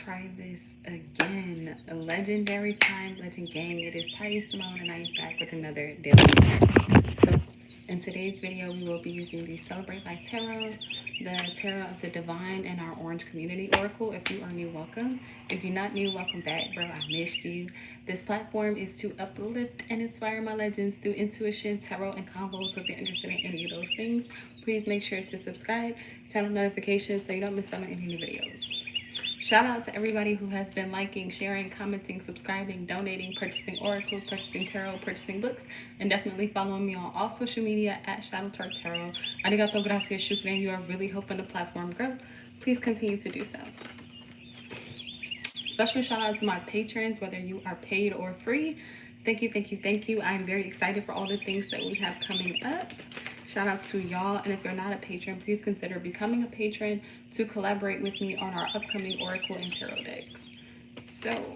try this again. A legendary time, legend gang. It is Ty Simone, and I am back with another daily reading. So, in today's video, we will be using the Celebrate Life Tarot, the Tarot of the Divine, and our Orange Community Oracle. If you are new, welcome. If you're not new, welcome back, bro. I missed you. This platform is to uplift and inspire my legends through intuition, tarot, and convos. So if you're interested in any of those things, please make sure to subscribe, turn on notifications so you don't miss out on any new videos. Shout out to everybody who has been liking, sharing, commenting, subscribing, donating, purchasing oracles, purchasing tarot, purchasing books, and definitely following me on all social media at Shadow Tarot Tarot. Arigato, gracias, shukran. You are really helping the platform grow. Please continue to do so. Special shout out to my patrons, whether you are paid or free. Thank you, thank you, thank you. I'm very excited for all the things that we have coming up. Shout out to y'all. And if you're not a patron, please consider becoming a patron to collaborate with me on our upcoming Oracle and Tarot decks. So,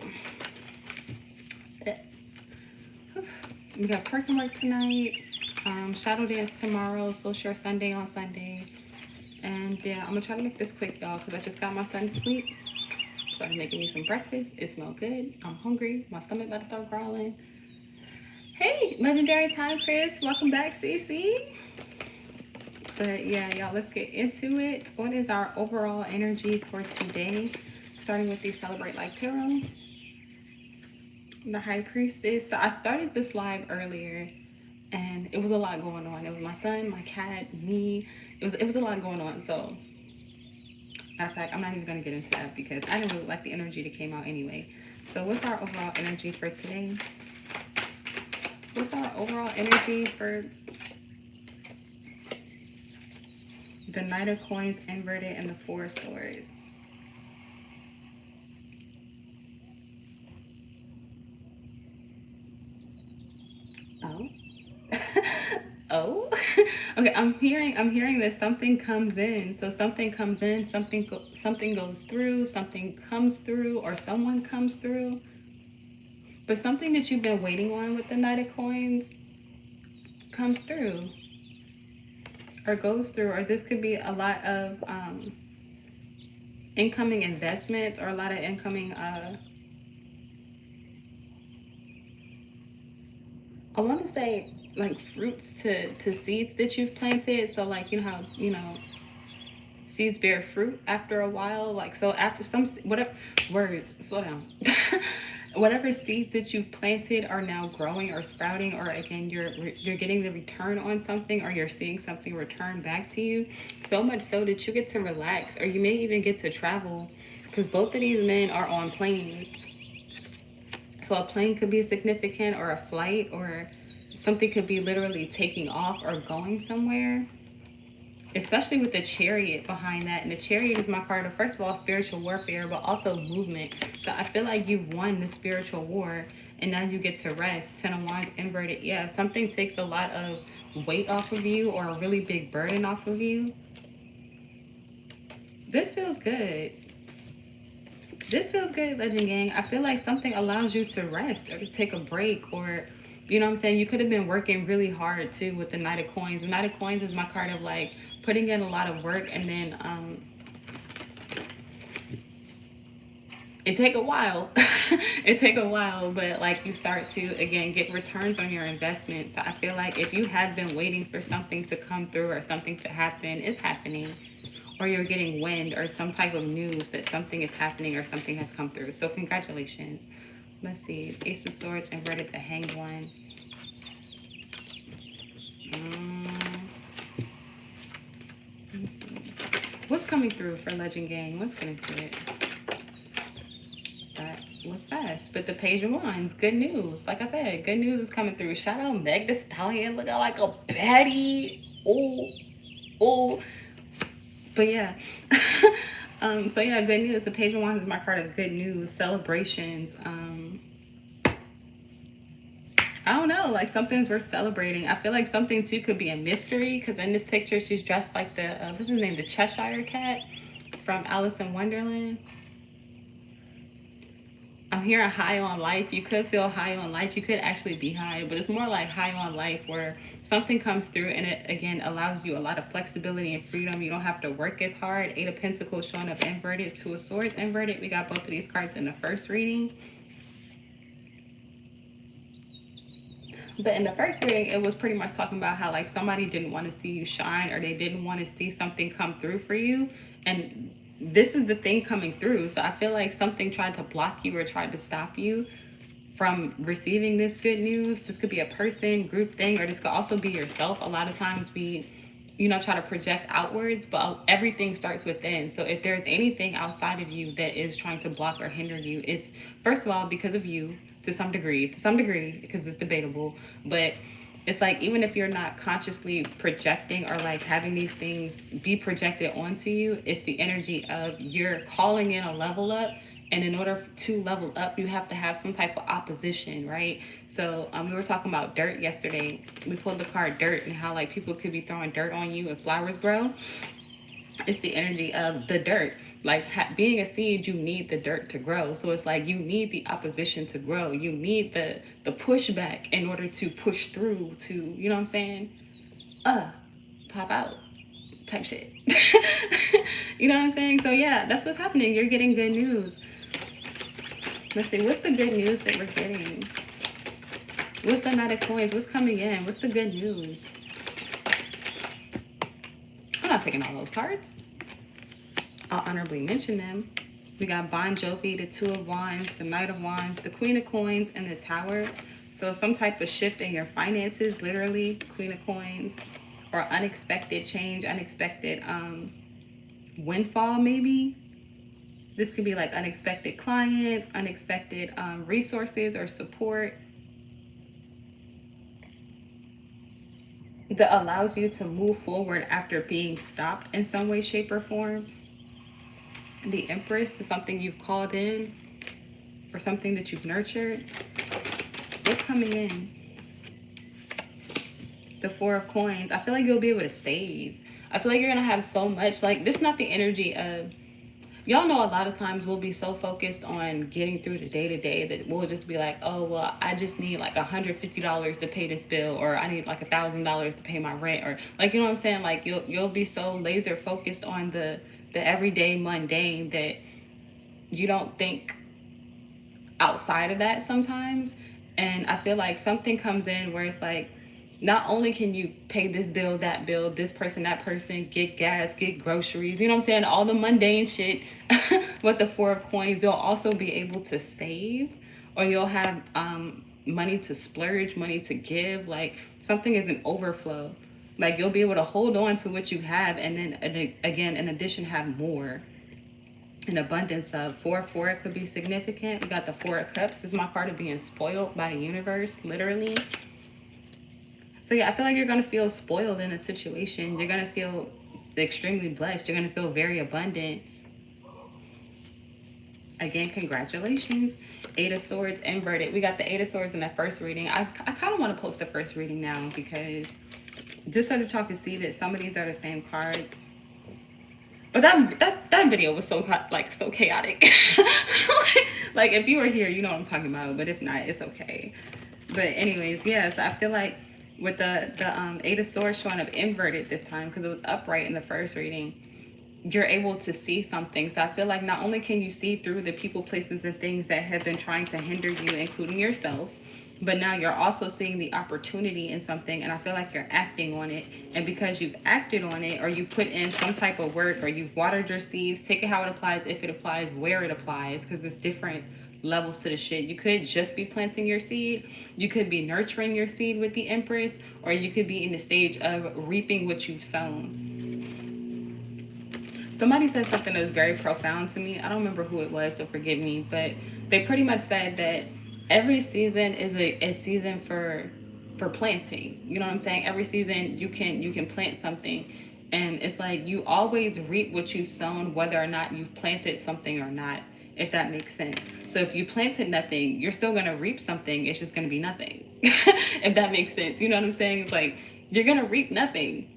we got Perkin work tonight, Shadow Dance tomorrow, Social Sunday on Sunday. And yeah, I'm going to try to make this quick, y'all, because I just got my son to sleep. Started making me some breakfast. It smells good. I'm hungry. My stomach about to start growling. Hey, Legendary Time, Chris. Welcome back, CC. But yeah, y'all, let's get into it. What is our overall energy for today? Starting with the Celebrate Life Tarot. The High Priestess. So I started this live earlier, and it was a lot going on. It was my son, my cat, me. It was a lot going on. So, matter of fact, I'm not even going to get into that because I didn't really like the energy that came out anyway. So what's our overall energy for today? What's our overall energy for the Knight of Coins inverted and the Four of Swords? Oh. Oh. Okay, I'm hearing that something comes in. So something comes in, something goes through, something comes through, or someone comes through. But something that you've been waiting on with the Knight of Coins comes through or goes through, or this could be a lot of incoming investments or a lot of incoming I want to say like fruits to seeds that you've planted. So like, you know how, you know, seeds bear fruit after a while, like, so after some, whatever, words, slow down. Whatever seeds that you planted are now growing or sprouting, or again, you're getting the return on something, or you're seeing something return back to you. So much so that you get to relax, or you may even get to travel, because both of these men are on planes. So a plane could be significant, or a flight, or something could be literally taking off or going somewhere. Especially with the Chariot behind that. And the Chariot is my card of, first of all, spiritual warfare, but also movement. So I feel like you've won the spiritual war and now you get to rest. Ten of Wands inverted. Yeah, something takes a lot of weight off of you, or a really big burden off of you. This feels good. This feels good, Legend Gang. I feel like something allows you to rest or to take a break, or, you know what I'm saying? You could have been working really hard too with the Knight of Coins. The Knight of Coins is my card of like putting in a lot of work, and then it take a while. It take a while, but like you start to again get returns on your investment. So I feel like if you have been waiting for something to come through or something to happen, it's happening. Or you're getting wind or some type of news that something is happening or something has come through. So congratulations. Let's see. Ace of Swords inverted, the Hanged One. Let me see. What's coming through for Legend Gang? Let's get into it. That was fast. But the Page of Wands, good news. Like I said, good news is coming through. Shout out Meg Thee Stallion. Looking like a baddie. Oh. But yeah. So yeah, good news. The Page of Wands is my card of good news, celebrations. I don't know, like something's worth celebrating. I feel like something too could be a mystery, because in this picture she's dressed like the what's his name, the Cheshire Cat from Alice in Wonderland. I'm hearing high on life. You could feel high on life. You could actually be high, but it's more like high on life where something comes through and it again allows you a lot of flexibility and freedom. You don't have to work as hard. Eight of Pentacles showing up inverted, Two of Swords inverted. We got both of these cards in the first reading. But in the first reading, it was pretty much talking about how like somebody didn't want to see you shine, or they didn't want to see something come through for you. And this is the thing coming through. So I feel like something tried to block you or tried to stop you from receiving this good news. This could be a person, group thing, or this could also be yourself. A lot of times we, you know, try to project outwards, but everything starts within. So if there's anything outside of you that is trying to block or hinder you, it's first of all because of you to some degree, because it's debatable, but it's like even if you're not consciously projecting or like having these things be projected onto you, it's the energy of you're calling in a level up, and in order to level up you have to have some type of opposition, right? So we were talking about dirt yesterday. We pulled the card dirt and how like people could be throwing dirt on you and flowers grow. It's the energy of the dirt. Like being a seed, you need the dirt to grow. So it's like you need the opposition to grow. You need the pushback in order to push through to, you know what I'm saying? Pop out type shit. You know what I'm saying? So yeah, that's what's happening. You're getting good news. Let's see, what's the good news that we're getting? What's the Knight of Coins? What's coming in? What's the good news? I'm not taking all those cards. I'll honorably mention them. We got Bon Jovi, the Two of Wands, the Knight of Wands, the Queen of Coins, and the Tower. So some type of shift in your finances, literally, Queen of Coins, or unexpected change, unexpected windfall maybe. This could be like unexpected clients, unexpected resources or support that allows you to move forward after being stopped in some way, shape, or form. The Empress is something you've called in or something that you've nurtured. What's coming in? The Four of Coins. I feel like you'll be able to save. I feel like you're going to have so much. Like, this is not the energy of... Y'all know a lot of times we'll be so focused on getting through the day-to-day that we'll just be like, oh, well, I just need like $150 to pay this bill, or I need like $1,000 to pay my rent, or like, you know what I'm saying? Like, you'll be so laser focused on the everyday mundane that you don't think outside of that sometimes. And I feel like something comes in where it's like, not only can you pay this bill, that bill, this person, that person, get gas, get groceries, you know what I'm saying, all the mundane shit with the Four of Coins, you'll also be able to save, or you'll have money to splurge, money to give. Like something is an overflow. Like you'll be able to hold on to what you have, and then again, in addition, have more. An abundance of 4-4, it could be significant. We got the Four of Cups. This is my card of being spoiled by the universe, literally. So yeah, I feel like you're going to feel spoiled in a situation. You're going to feel extremely blessed. You're going to feel very abundant. Again, congratulations. Eight of Swords inverted. We got the Eight of Swords in that first reading. I kind of want to post the first reading now, because just so that y'all can see that some of these are the same cards. But that video was so so chaotic. Like if you were here, you know what I'm talking about. But if not, it's okay. But anyways, yes, I feel like with the Eight of Swords showing up inverted this time, because it was upright in the first reading, you're able to see something. So I feel like not only can you see through the people, places, and things that have been trying to hinder you, including yourself, but now you're also seeing the opportunity in something, and I feel like you're acting on it. And because you've acted on it, or you put in some type of work, or you've watered your seeds, take it how it applies, if it applies, where it applies, because it's different levels to the shit. You could just be planting your seed, you could be nurturing your seed with the Empress, or you could be in the stage of reaping what you've sown. Somebody said something that was very profound to me. I don't remember who it was, so forgive me, but they pretty much said that every season is a season for planting. You know what I'm saying? Every season you can plant something, and it's like you always reap what you've sown, whether or not you've planted something or not, if that makes sense. So if you planted nothing, you're still going to reap something. It's just going to be nothing. If that makes sense. You know what I'm saying? It's like you're going to reap nothing.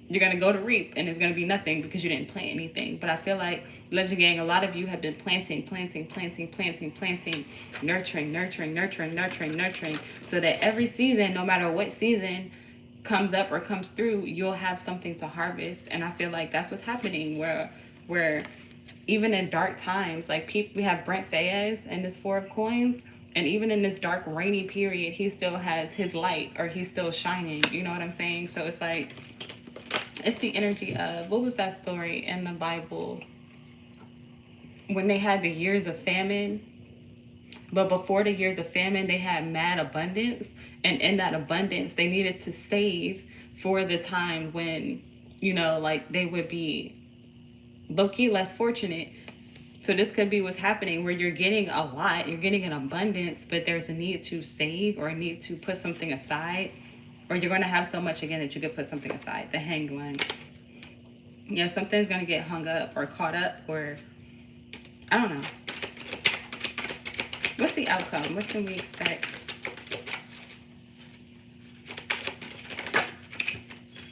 you're going to go to reap and it's going to be nothing because you didn't plant anything. But I feel like, Legend Gang, a lot of you have been planting, nurturing, so that every season, no matter what season comes up or comes through, you'll have something to harvest. And I feel like that's what's happening, where even in dark times, like we have Brent Fayez and this Four of Coins, and even in this dark, rainy period, he still has his light, or he's still shining. You know what I'm saying? So it's like, it's the energy of, what was that story in the Bible? When they had the years of famine, but before the years of famine, they had mad abundance. And in that abundance, they needed to save for the time when, like they would be low-key less fortunate. So this could be what's happening, where you're getting a lot, you're getting an abundance, but there's a need to save or a need to put something aside, or you're going to have so much again that you could put something aside. The Hanged One. Something's going to get hung up or caught up, or I don't know. What's the outcome? What can we expect?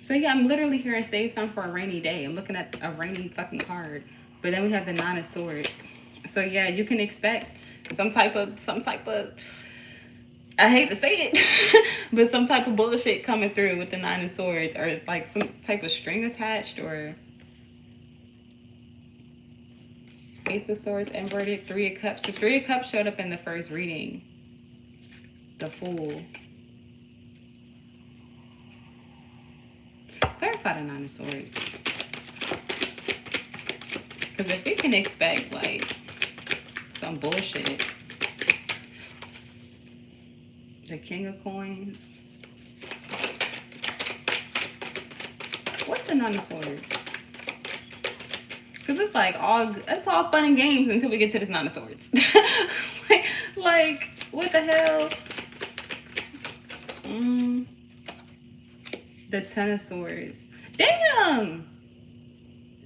So yeah, I'm literally hearing save some for a rainy day. I'm looking at a rainy fucking card. But then we have the Nine of Swords. So yeah, you can expect some type of, I hate to say it, but some type of bullshit coming through with the Nine of Swords, or like some type of string attached, or Ace of Swords inverted, Three of Cups. The Three of Cups showed up in the first reading. The Fool. Clarify the Nine of Swords. Because if we can expect, like, some bullshit. The King of Coins. What's the Nine of Swords? Because it's like, it's all fun and games until we get to this Nine of Swords. like, what the hell? The Ten of Swords. Damn!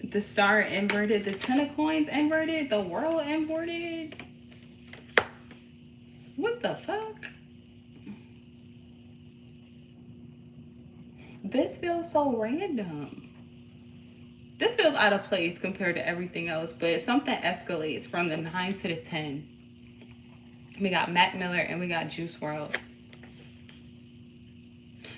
The Star inverted, the Ten of Coins inverted, the World inverted. What the fuck? This feels so random. This feels out of place compared to everything else, but something escalates from the 9 to the 10. We got Mac Miller and we got Juice WRLD.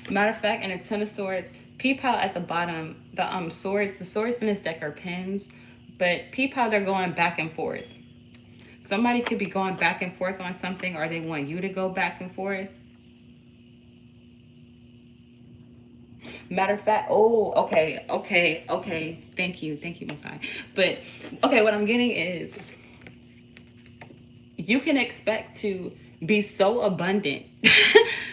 Matter of fact, in the Ten of Swords, peep how at the bottom, the swords in this deck are pins, but peep how they're going back and forth. Somebody could be going back and forth on something, or they want you to go back and forth. Matter of fact, okay. Thank you, Masai. But, okay, what I'm getting is, you can expect to be so abundant,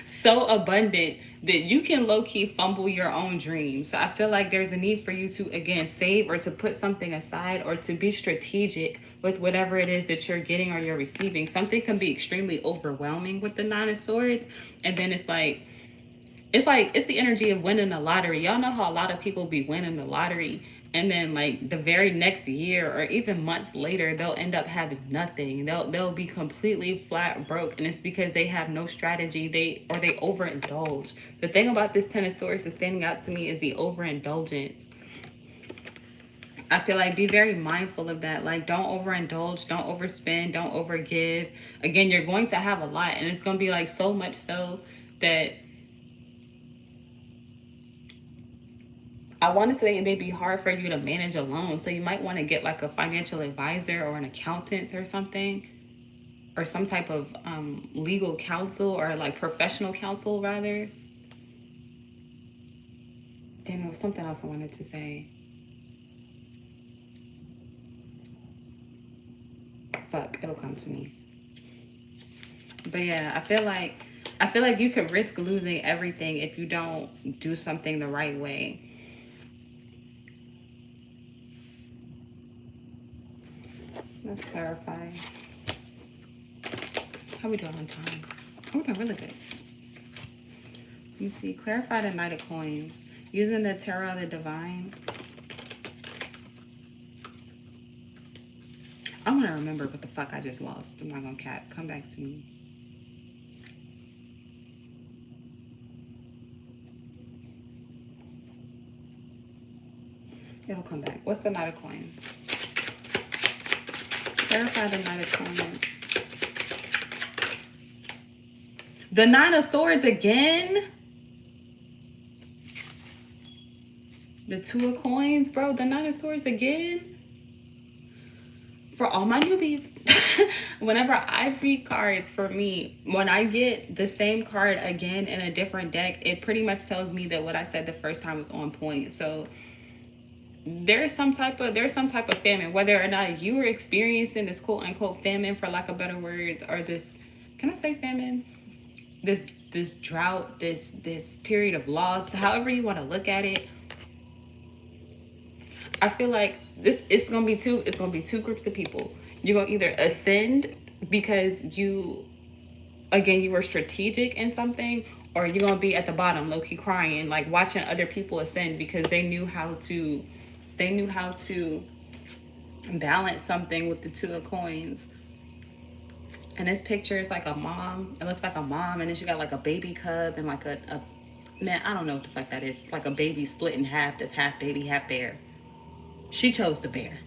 so abundant, that you can low-key fumble your own dreams. So I feel like there's a need for you to, again, save or to put something aside, or to be strategic with whatever it is that you're getting or you're receiving. Something can be extremely overwhelming with the Nine of Swords, and then it's the energy of winning the lottery. Y'all know how a lot of people be winning the lottery, and then like the very next year or even months later, they'll end up having nothing. They'll be completely flat broke, and it's because they have no strategy. They overindulge. The thing about this Ten of Swords that's standing out to me is the overindulgence. I feel like be very mindful of that. Like, don't overindulge, don't overspend, don't overgive. Again, you're going to have a lot, and it's going to be like so much so that I want to say it may be hard for you to manage alone. So you might want to get like a financial advisor or an accountant or something, or some type of legal counsel, or like professional counsel rather. Damn, there was something else I wanted to say. Fuck, it'll come to me. But yeah, I feel like you could risk losing everything if you don't do something the right way. Let's clarify. How we doing on time? Oh, we're doing really good. Let me see. Clarify the Knight of Coins. Using the Tarot of the Divine. I want to remember what the fuck I just lost. I'm not going to cap. Come back to me. It'll come back. What's the Knight of Coins? Clarify the Knight of Coins. The Nine of Swords again? The Two of Coins, bro. The Nine of Swords again? For all my newbies, whenever I read cards, for me, when I get the same card again in a different deck, it pretty much tells me that what I said the first time was on point. So there's some type of famine, whether or not you are experiencing this quote unquote famine, for lack of better words, or this, can I say famine? This drought, this period of loss, however you want to look at it. I feel like it's gonna be two groups of people. You're gonna either ascend because you were strategic in something, or you're gonna be at the bottom, low key crying, like watching other people ascend because they knew how to balance something with the Two of Coins. And this picture is like a mom. It looks like a mom, and then she got like a baby cub and like a man, I don't know what the fuck that is. It's like a baby split in half, that's half baby, half bear. She chose the bear.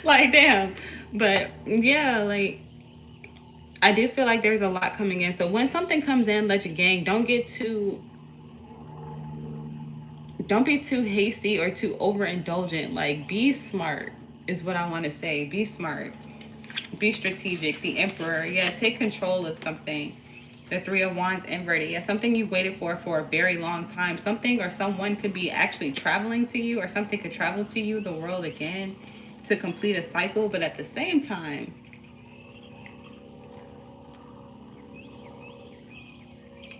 like damn. But yeah, like I do feel like there's a lot coming in. So when something comes in, Legend Gang, don't be too hasty or too overindulgent. Like, be smart is what I want to say. Be smart. Be strategic. The Emperor. Yeah, take control of something. The Three of Wands inverted. Yeah, something you waited for a very long time. Something or someone could be actually traveling to you, or something could travel to you, the world again, to complete a cycle. But at the same time,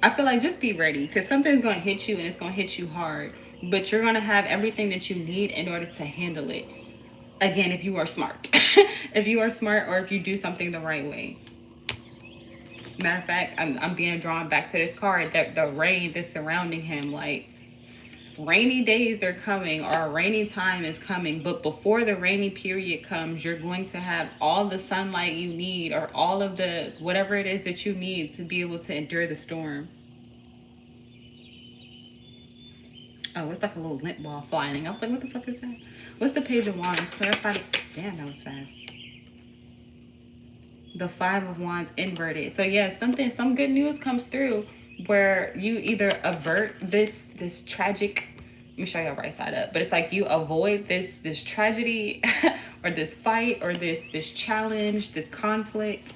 I feel like just be ready, because something's going to hit you, and it's going to hit you hard. But you're going to have everything that you need in order to handle it. Again, if you are smart. If you are smart, or if you do something the right way. Matter of fact, I'm being drawn back to this card, that the rain that's surrounding him. Like, rainy days are coming, or a rainy time is coming, but before the rainy period comes, you're going to have all the sunlight you need, or all of the whatever it is that you need to be able to endure the storm. Oh, it's like a little lint ball flying. I was like, what the fuck is that? What's the Page of Wands? Clarify. Damn, that was fast. The Five of Wands inverted. So yeah, some good news comes through, where you either avert this tragic, let me show you right side up, but it's like you avoid this tragedy or this fight, or this challenge, this conflict,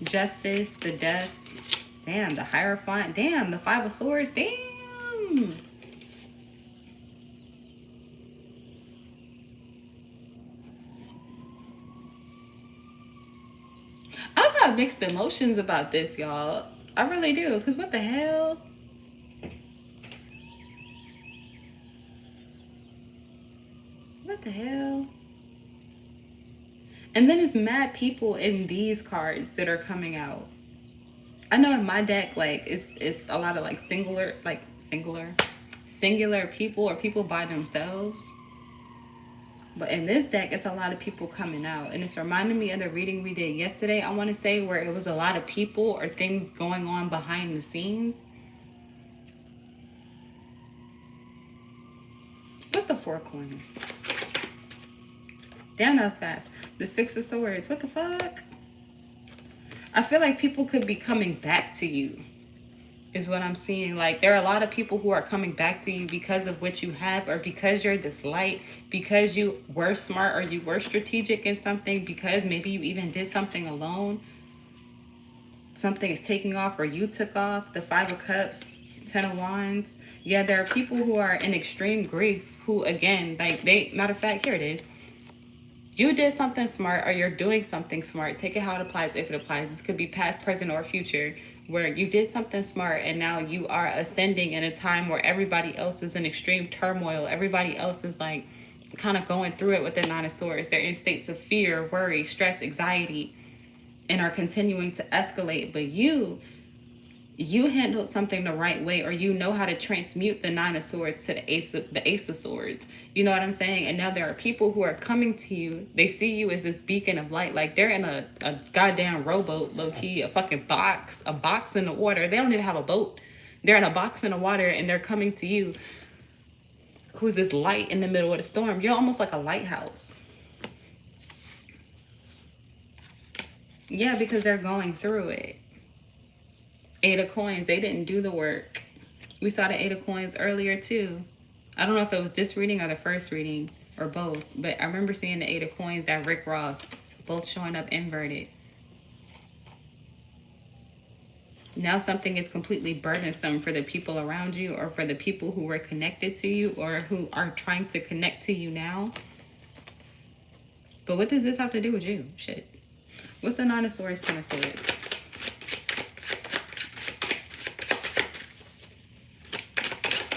justice, the death. Damn, the Hierophant. Damn, the Five of Swords. Damn. I got mixed emotions about this, y'all. I really do. Because what the hell? What the hell? And then it's mad people in these cards that are coming out. I know in my deck, like, it's a lot of like singular people, or people by themselves. But in this deck, it's a lot of people coming out. And it's reminding me of the reading we did yesterday, I want to say, where it was a lot of people or things going on behind the scenes. What's the Four of Coins? Damn, that was fast. The Six of Swords. What the fuck? I feel like people could be coming back to you, is what I'm seeing. Like, there are a lot of people who are coming back to you because of what you have, or because you're this light, because you were smart, or you were strategic in something, because maybe you even did something alone. Something is taking off, or you took off. The Five of Cups, Ten of Wands. Yeah, there are people who are in extreme grief, who, again, like, matter of fact, here it is. You did something smart, or you're doing something smart. Take it how it applies, if it applies. This could be past, present, or future, where you did something smart, and now you are ascending in a time where everybody else is in extreme turmoil. Everybody else is like kind of going through it with the Nine of Swords. They're in states of fear, worry, stress, anxiety, and are continuing to escalate. But you handled something the right way, or you know how to transmute the Nine of Swords to the Ace of Swords. You know what I'm saying? And now there are people who are coming to you. They see you as this beacon of light. Like, they're in a goddamn rowboat, low-key, a fucking box in the water. They don't even have a boat. They're in a box in the water, and they're coming to you who's this light in the middle of the storm. You're almost like a lighthouse. Yeah, because they're going through it. 8 of Coins, they didn't do the work. We saw the 8 of Coins earlier too. I don't know if it was this reading or the first reading or both, but I remember seeing the 8 of Coins, that Rick Ross, both showing up inverted. Now something is completely burdensome for the people around you, or for the people who were connected to you, or who are trying to connect to you now. But what does this have to do with you? Shit. What's the Nine of Swords, Ten of Swords?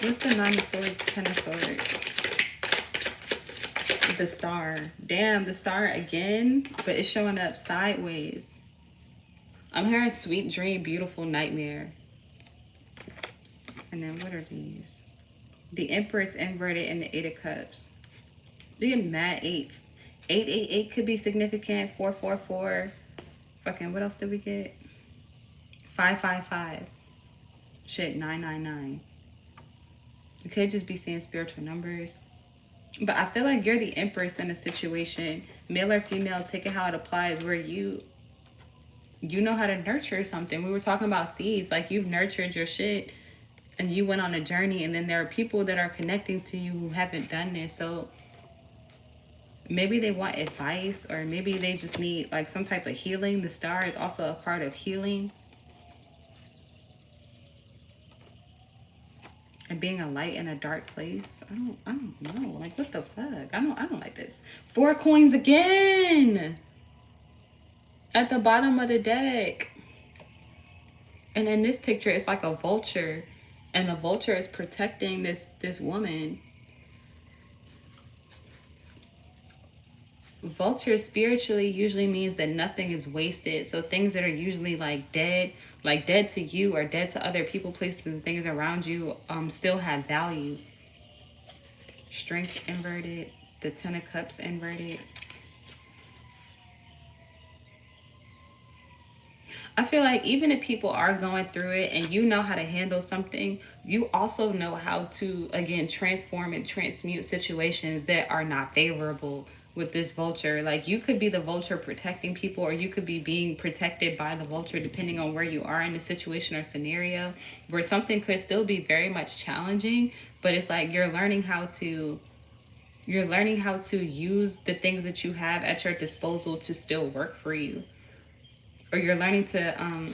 What's the Nine of Swords, Ten of Swords? The Star. Damn, the Star again, but it's showing up sideways. I'm hearing sweet dream, beautiful nightmare. And then what are these? The Empress inverted and the 8 of Cups. Look at mad eights. 888 could be significant. 444. Fucking, what else did we get? 555. Shit, 999. You could just be seeing spiritual numbers. But I feel like you're the Empress in a situation, male or female, take it how it applies, where you know how to nurture something. We were talking about seeds. Like, you've nurtured your shit and you went on a journey, and then there are people that are connecting to you who haven't done this. So maybe they want advice, or maybe they just need like some type of healing. The Star is also a card of healing and being a light in a dark place. I don't know. Like, what the fuck? I don't like this. 4 coins again at the bottom of the deck. And in this picture, it's like a vulture, and the vulture is protecting this woman. Vulture spiritually usually means that nothing is wasted. So things that are usually like dead to you or dead to other people, places, and things around you, still have value. Strength inverted. The 10 of Cups inverted. I feel like even if people are going through it and you know how to handle something, you also know how to, again, transform and transmute situations that are not favorable with this vulture. Like, you could be the vulture protecting people, or you could be being protected by the vulture, depending on where you are in the situation or scenario, where something could still be very much challenging, but it's like you're learning how to use the things that you have at your disposal to still work for you. Or you're learning to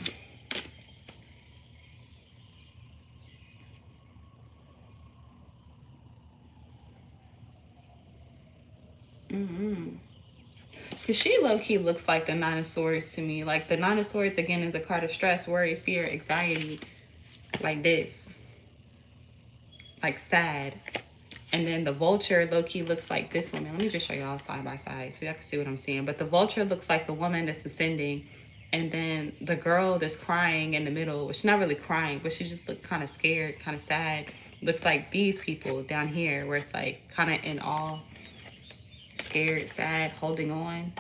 because she low-key looks like the Nine of Swords to me. Like, the Nine of Swords, again, is a card of stress, worry, fear, anxiety. Like this. Like sad. And then the vulture low-key looks like this woman. Let me just show y'all side by side so y'all can see what I'm seeing. But the vulture looks like the woman that's ascending. And then the girl that's crying in the middle, she's not really crying, but she just looked kind of scared, kind of sad. Looks like these people down here, where it's like kind of in awe, scared, sad, holding on.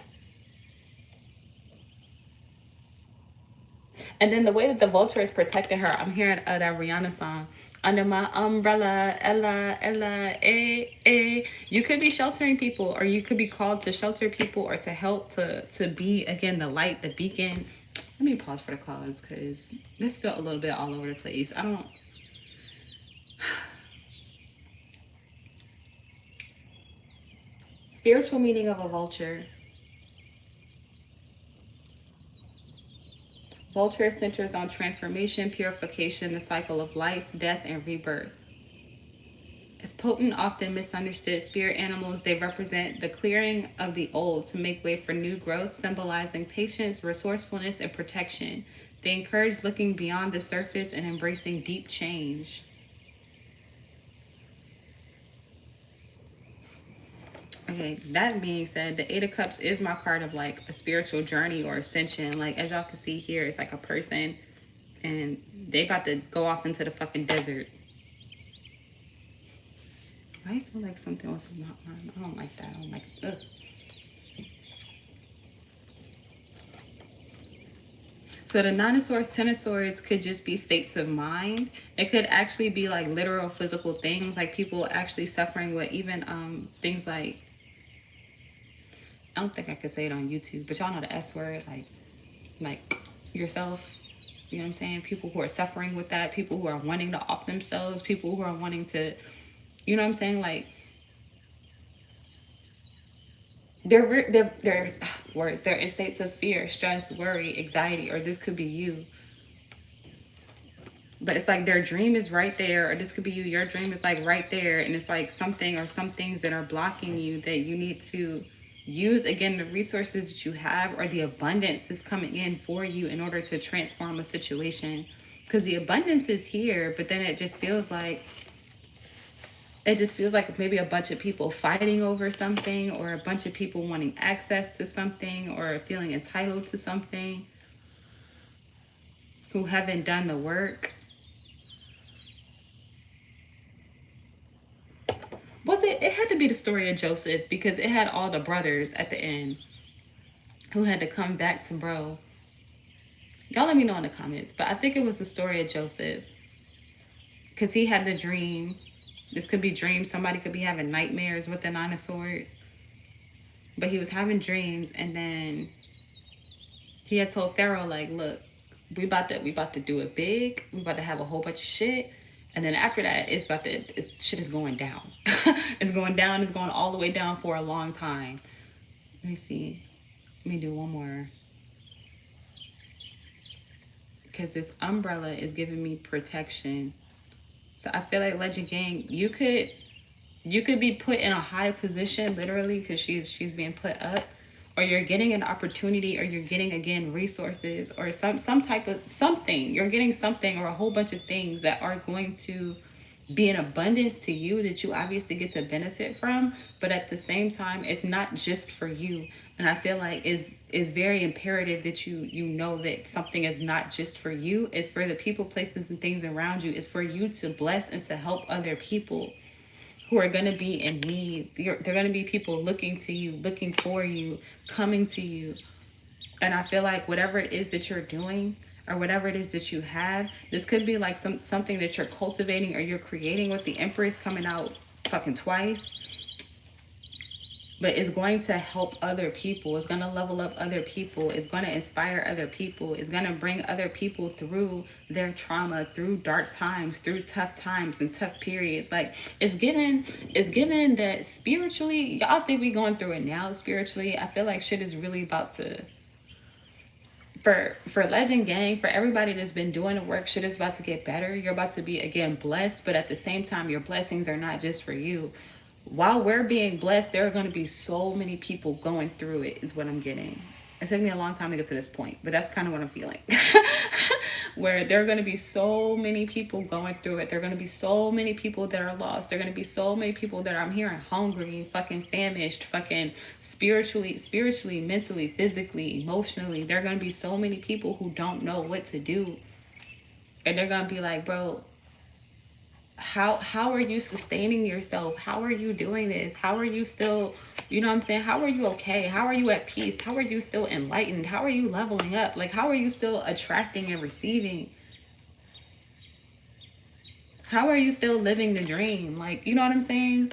And then the way that the vulture is protecting her, I'm hearing that Rihanna song, under my umbrella, Ella, Ella, eh, eh. You could be sheltering people, or you could be called to shelter people, or to help, to be, again, the light, the beacon. Let me pause for the cause, because this felt a little bit all over the place. I don't... Spiritual meaning of a vulture. Vulture centers on transformation, purification, the cycle of life, death, and rebirth. As potent, often misunderstood spirit animals, they represent the clearing of the old to make way for new growth, symbolizing patience, resourcefulness, and protection. They encourage looking beyond the surface and embracing deep change. Okay, that being said, the 8 of Cups is my card of like a spiritual journey or ascension. Like, as y'all can see here, it's like a person and they about to go off into the fucking desert. I feel like something was not mine. I don't like that. I don't like it. Ugh. So the Nine of Swords, Ten of Swords could just be states of mind. It could actually be like literal physical things, like people actually suffering with even things like, I don't think I could say it on YouTube, but y'all know the S word, like yourself. You know what I'm saying? People who are suffering with that, people who are wanting to off themselves, people who are wanting to, you know what I'm saying? Like they're words. They're in states of fear, stress, worry, anxiety, or this could be you. But it's like their dream is right there, or this could be you. Your dream is like right there, and it's like something or some things that are blocking you that you need to use again the resources that you have or the abundance that's coming in for you in order to transform a situation. Because the abundance is here, but then it just feels like maybe a bunch of people fighting over something, or a bunch of people wanting access to something, or feeling entitled to something, who haven't done the work. Was it? It had to be the story of Joseph, because it had all the brothers at the end who had to come back to bro. Y'all let me know in the comments. But I think it was the story of Joseph, because he had the dream. This could be dreams. Somebody could be having nightmares with the Nine of Swords. But he was having dreams, and then he had told Pharaoh, like, look, we about to do it big. We about to have a whole bunch of shit. And then after that, shit is going down. It's going down. It's going all the way down for a long time. Let me see. Let me do one more. Because this umbrella is giving me protection. So I feel like Legend Gang, you could be put in a high position, literally, because she's being put up, or you're getting an opportunity, or you're getting, again, resources, or some type of something. You're getting something, or a whole bunch of things that are going to be in abundance to you, that you obviously get to benefit from. But at the same time, it's not just for you. And I feel like is very imperative that you know that something is not just for you. It's for the people, places, and things around you. It's for you to bless and to help other people who are going to be in need. They're going to be people looking to you, looking for you, coming to you. And I feel like whatever it is that you're doing, or whatever it is that you have, this could be like something that you're cultivating or you're creating, with the Empress coming out fucking twice. But it's going to help other people. It's going to level up other people. It's going to inspire other people. It's going to bring other people through their trauma, through dark times, through tough times and tough periods. Like, it's given that spiritually, y'all think we going through it now spiritually. I feel like shit is really about to, for Legend Gang, for everybody that's been doing the work, shit is about to get better. You're about to be, again, blessed. But at the same time, your blessings are not just for you. While we're being blessed, there are going to be so many people going through it, is what I'm getting. It took me a long time to get to this point, but that's kind of what I'm feeling. Where there are going to be so many people going through it. There are going to be so many people that are lost. There are going to be so many people that I'm hearing hungry, fucking famished, fucking spiritually, mentally, physically, emotionally. There are going to be so many people who don't know what to do. And they're going to be like, bro, how are you sustaining yourself? How are you doing this? How are you still, you know what I'm saying? How are you okay? How are you at peace? How are you still enlightened? How are you leveling up? Like, how are you still attracting and receiving? How are you still living the dream? Like, you know what I'm saying?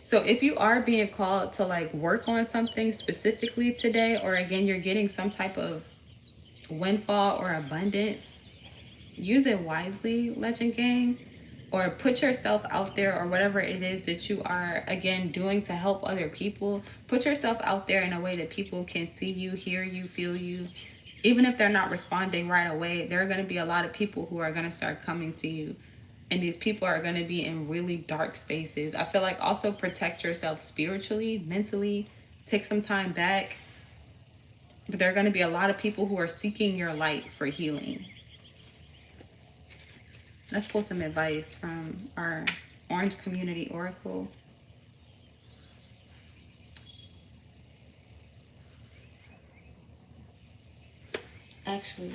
So if you are being called to like work on something specifically today, or again, you're getting some type of windfall or abundance, use it wisely, Legend Gang, or put yourself out there, or whatever it is that you are, again, doing to help other people. Put yourself out there in a way that people can see you, hear you, feel you. Even if they're not responding right away, there are going to be a lot of people who are going to start coming to you. And these people are going to be in really dark spaces. I feel like also protect yourself spiritually, mentally. Take some time back. But there are going to be a lot of people who are seeking your light for healing. Let's pull some advice from our Orange Community Oracle. Actually,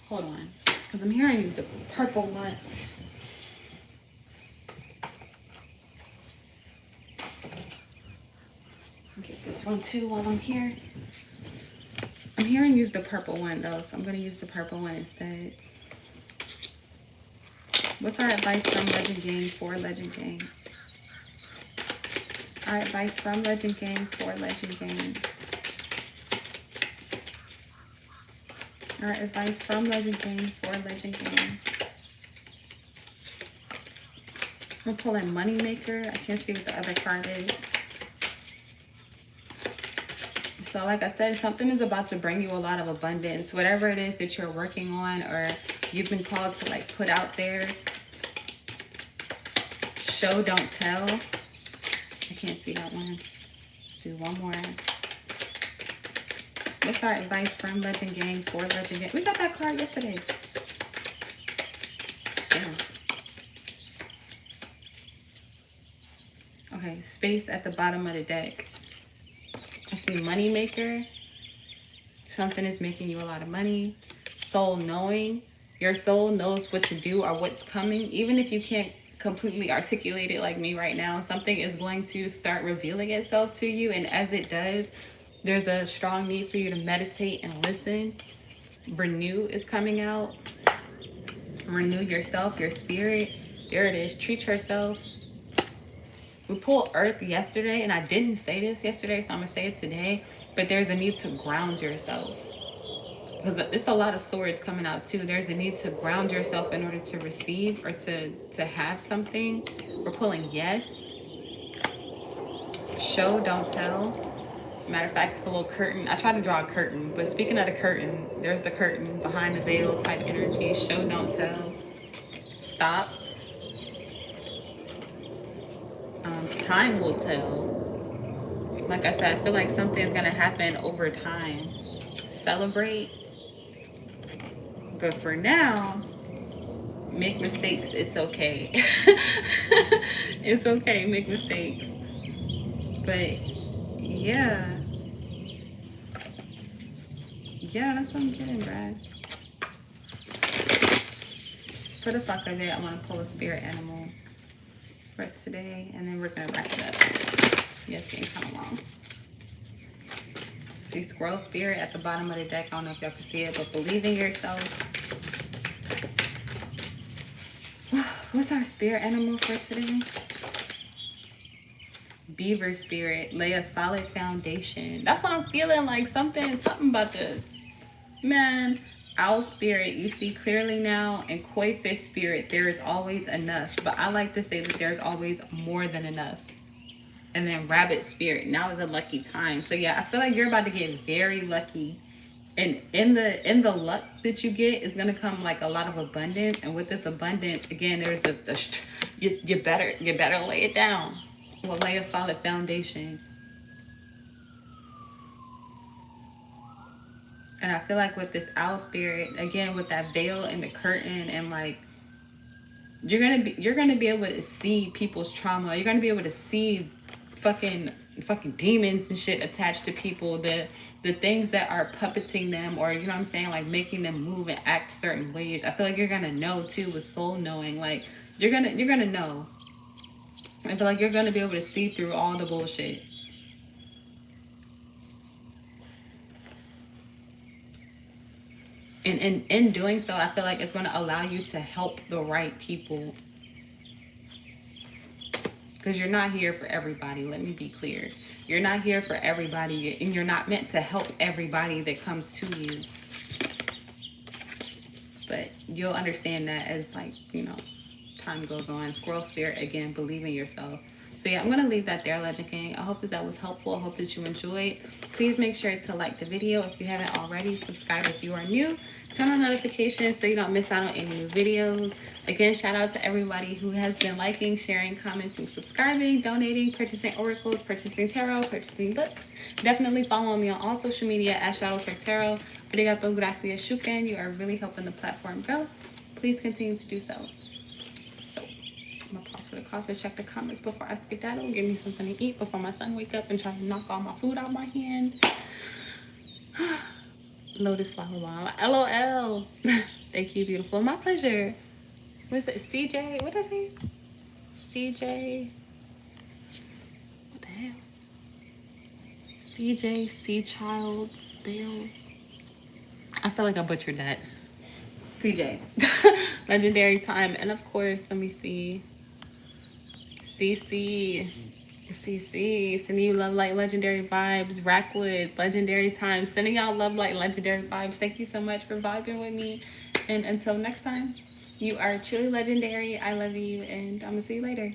hold on, because I'm here. I use the purple one. I'll get this one too while I'm here. I'm hearing use the purple one though, so I'm going to use the purple one instead. What's our advice from Legend Gang for Legend Gang? Our advice from Legend Gang for Legend Gang. Our advice from Legend Gang for Legend Gang. I'm pulling Moneymaker. I can't see what the other card is. So like I said, something is about to bring you a lot of abundance. Whatever it is that you're working on or you've been called to like put out there. Show, don't tell. I can't see that one. Let's do one more. What's our advice from Legend Gang for Legend Gang? We got that card yesterday. Damn. Okay, space at the bottom of the deck. I see Moneymaker. Something is making you a lot of money. Soul knowing. Your soul knows what to do or what's coming. Even if you can't completely articulate it like me right now, something is going to start revealing itself to you. And as it does, there's a strong need for you to meditate and listen. Renew is coming out. Renew yourself, your spirit. There it is. Treat yourself. We pulled Earth yesterday, and I didn't say this yesterday, so I'm going to say it today. But there's a need to ground yourself. Because it's a lot of swords coming out, too. There's a need to ground yourself in order to receive or to have something. We're pulling yes. Show, don't tell. Matter of fact, it's a little curtain. I tried to draw a curtain, but speaking of the curtain, there's the curtain behind the veil type energy. Show, don't tell. Stop. Time will tell. Like I said, I feel like something's going to happen over time. Celebrate. But for now, make mistakes. It's okay. It's okay. Make mistakes. But yeah. Yeah, that's what I'm getting, Brad. For the fuck of it, I want to pull a spirit animal for today, and then we're gonna wrap it up. Yeah, it's getting kind of long. See squirrel spirit at the bottom of the deck. I don't know if y'all can see it, but believe in yourself. What's our spirit animal for today? Beaver spirit. Lay a solid foundation. That's what I'm feeling like. Something about the man. Owl spirit, you see clearly now, and koi fish spirit, there is always enough. But I like to say that there's always more than enough. And then rabbit spirit, now is a lucky time. So yeah, I feel like you're about to get very lucky. And in the luck that you get is gonna come like a lot of abundance. And with this abundance, again, there's you better lay it down. Well, lay a solid foundation. And I feel like with this owl spirit, again, with that veil and the curtain, and like you're gonna be able to see people's trauma. You're gonna be able to see fucking demons and shit attached to people. The things that are puppeting them, or you know what I'm saying, like making them move and act certain ways. I feel like you're gonna know too with soul knowing. Like you're gonna know. I feel like you're gonna be able to see through all the bullshit. And in doing so, I feel like it's going to allow you to help the right people. Because you're not here for everybody. Let me be clear. You're not here for everybody. And you're not meant to help everybody that comes to you. But you'll understand that as, like, you know, time goes on. Squirrel spirit, again, believe in yourself. So yeah, I'm going to leave that there, Legend Gang. I hope that was helpful. I hope that you enjoyed. Please make sure to like the video if you haven't already. Subscribe if you are new. Turn on notifications so you don't miss out on any new videos. Again, shout out to everybody who has been liking, sharing, commenting, subscribing, donating, purchasing oracles, purchasing tarot, purchasing books. Definitely follow me on all social media at Shadows for Tarot. Arigato, gracias, shukran. You are really helping the platform grow. Please continue to do so. I'm gonna pause for the call to check the comments before I skedaddle. Give me something to eat before my son wake up and try to knock all my food out my hand. Lotus flower bomb. LOL. Thank you, beautiful. My pleasure. What is it? CJ? What is he? CJ? What the hell? CJ, Sea Child, Spells. I feel like I butchered that. CJ. Legendary Time. And of course, let me see. CC. Sending you love, light, legendary vibes. Rackwoods, legendary time. Sending y'all love, light, legendary vibes. Thank you so much for vibing with me. And until next time, you are truly legendary. I love you, and I'm going to see you later.